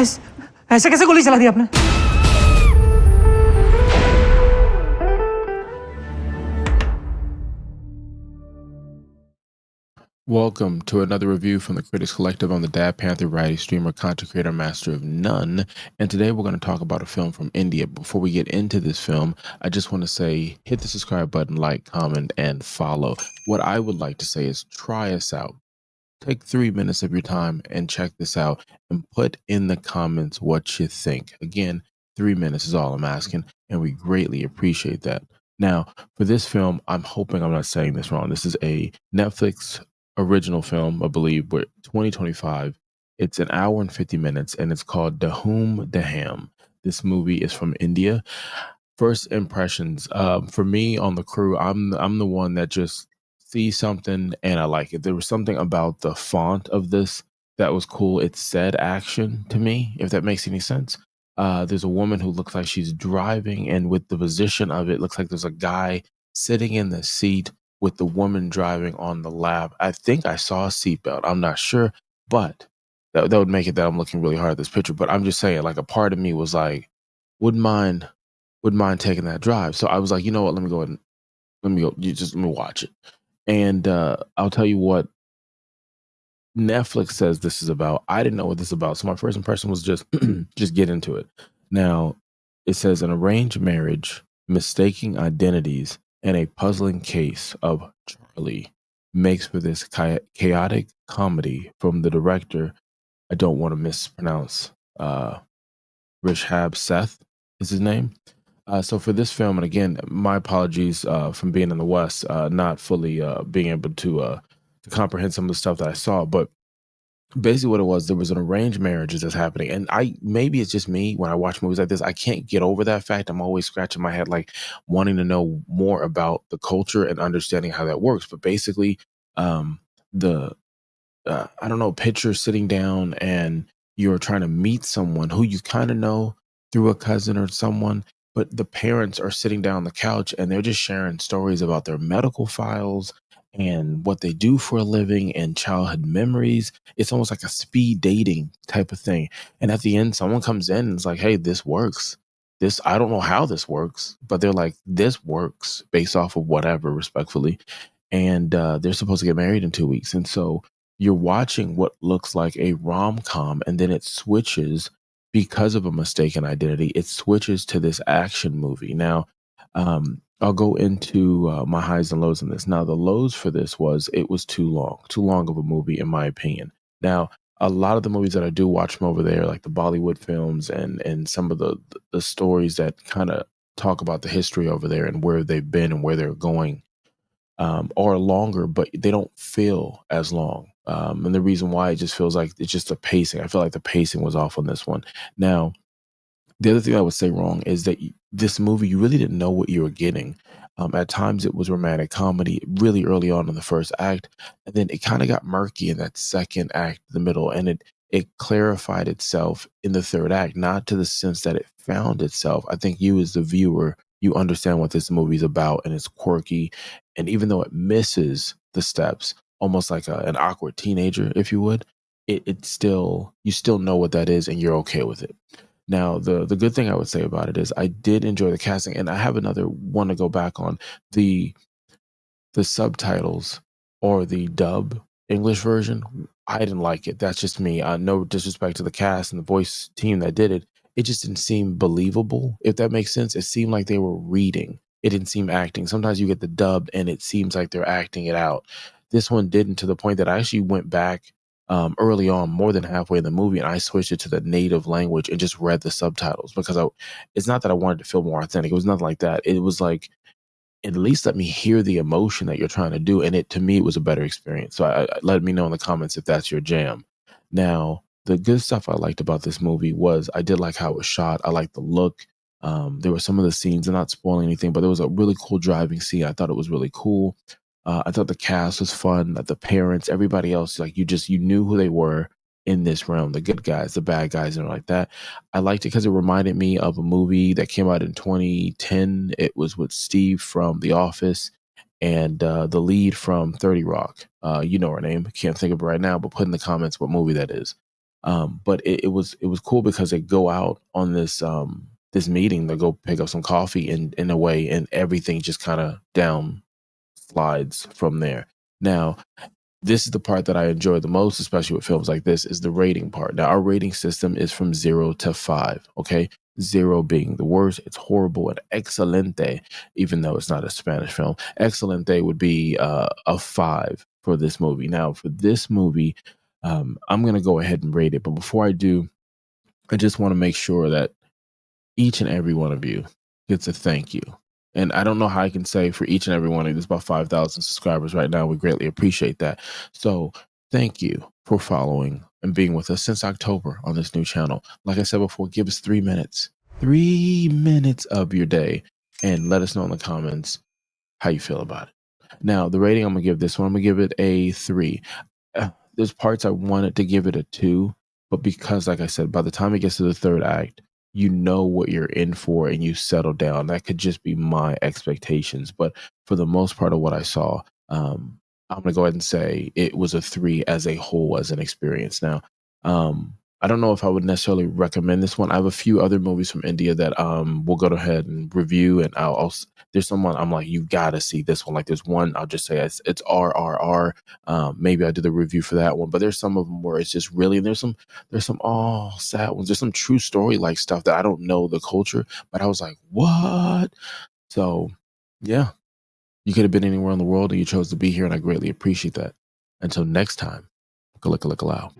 ऐसे कैसे गोली चला दी आपने? Welcome to another review from the Critics Collective. I'm the Dad Panther, variety streamer, content creator, master of none. And today we're going to talk about a film from India. Before we get into this film, I just want to say hit the subscribe button, like, comment, and follow. What I would like to say is try us out. Take 3 minutes of your time and check this out and put in the comments what you think. Again, 3 minutes is all I'm asking, and we greatly appreciate that. Now, for this film, I'm hoping I'm not saying this wrong. This is a Netflix original film, I believe, with 2025. It's an hour and 50 minutes, and it's called Dhaam. This movie is from India. First impressions, for me on the crew, I'm the one that just sees something and I like it. There was something about the font of this that was cool. It said action to me, if that makes any sense. There's a woman who looks like she's driving, and with the position of it, looks like there's a guy sitting in the seat with the woman driving on the lap. I think I saw a seatbelt. I'm not sure, but that would make it that I'm looking really hard at this picture. But I'm just saying, like, a part of me was like, wouldn't mind taking that drive. So I was like, you know what? Let me go ahead and let me watch it. And I'll tell you what Netflix says this is about. I didn't know what this is about. So my first impression was just just get into it. Now, it says an arranged marriage, mistaking identities, and a puzzling case of Charlie makes for this chaotic comedy from the director. I don't want to mispronounce. Rishabh Seth is his name. So for this film, and again, my apologies from being in the West, not fully being able to comprehend some of the stuff that I saw, but basically what it was, there was an arranged marriage that's happening, and maybe it's just me when I watch movies like this, I can't get over that fact. I'm always scratching my head, like wanting to know more about the culture and understanding how that works. But basically, the I don't know, picture sitting down and you're trying to meet someone who you kind of know through a cousin or someone, but the parents are sitting down on the couch and they're just sharing stories about their medical files and what they do for a living and childhood memories. It's almost like a speed dating type of thing. And at the end, someone comes in and it's like, hey, this works. This, I don't know how this works, but they're like, this works based off of whatever, respectfully. And they're supposed to get married in 2 weeks. And so you're watching what looks like a rom-com, and then it switches because of a mistaken identity. It switches to this action movie. Now, I'll go into my highs and lows in this. Now, the lows for this was it was too long of a movie, in my opinion. Now, a lot of the movies that I do watch from over there, like the Bollywood films and some of the stories that kind of talk about the history over there and where they've been and where they're going, are longer, but they don't feel as long. And the reason why, it just feels like it's just the pacing. I feel like the pacing was off on this one. Now, the other thing I would say wrong is that this movie, you really didn't know what you were getting. At times it was romantic comedy really early on in the first act, and then it kind of got murky in that second act, the middle, and it clarified itself in the third act, not to the sense that it found itself. I think you as the viewer, you understand what this movie's about, and it's quirky, and even though it misses the steps, almost like an awkward teenager, if you would, it still, you still know what that is and you're okay with it. Now, the good thing I would say about it is I did enjoy the casting, and I have another one to go back on. The subtitles or the dub English version, I didn't like it. That's just me. No disrespect to the cast and the voice team that did it. It just didn't seem believable, if that makes sense. It seemed like they were reading. It didn't seem acting. Sometimes you get the dub and it seems like they're acting it out. This one didn't, to the point that I actually went back early on, more than halfway in the movie, and I switched it to the native language and just read the subtitles because it's not that I wanted to feel more authentic. It was nothing like that. It was like, at least let me hear the emotion that you're trying to do. And to me, it was a better experience. So let me know in the comments if that's your jam. Now, the good stuff I liked about this movie was I did like how it was shot. I liked the look. There were some of the scenes, I'm not spoiling anything, but there was a really cool driving scene. I thought it was really cool. I thought the cast was fun. The parents, everybody else, like you knew who they were in this realm, the good guys, the bad guys, and like that. I liked it because it reminded me of a movie that came out in 2010. It was with Steve from The Office and the lead from 30 Rock. You know her name. Can't think of it right now, but put in the comments what movie that is. But it was cool because they go out on this meeting, they go pick up some coffee in a way, and everything just kind of down slides from there. Now, this is the part that I enjoy the most, especially with films like this, is the rating part. Now, our rating system is from 0 to 5. Okay, 0 being the worst, it's horrible, and excelente, even though it's not a Spanish film, excelente would be a 5 for this movie. Now, for this movie, I'm gonna go ahead and rate it, but before I do, I just want to make sure that each and every one of you gets a thank you. And I don't know how I can say for each and every one of you. There's about 5,000 subscribers right now. We greatly appreciate that. So thank you for following and being with us since October on this new channel. Like I said before, give us 3 minutes, 3 minutes of your day, and let us know in the comments how you feel about it. Now, the rating I'm going to give this one, I'm going to give it a 3. There's parts I wanted to give it a 2, but because, like I said, by the time it gets to the third act, you know what you're in for and you settle down. That could just be my expectations, but for the most part of what I saw, I'm gonna go ahead and say it was a 3 as a whole, as an experience. Now, I don't know if I would necessarily recommend this one. I have a few other movies from India that we'll go ahead and review, and there's someone I'm like, you gotta see this one. Like there's one I'll just say it's RRR. Maybe I do the review for that one, but there's some of them where it's just really, and there's some sad ones. There's some true story like stuff that I don't know the culture, but I was like, what? So yeah, you could have been anywhere in the world and you chose to be here, and I greatly appreciate that. Until next time, look loud.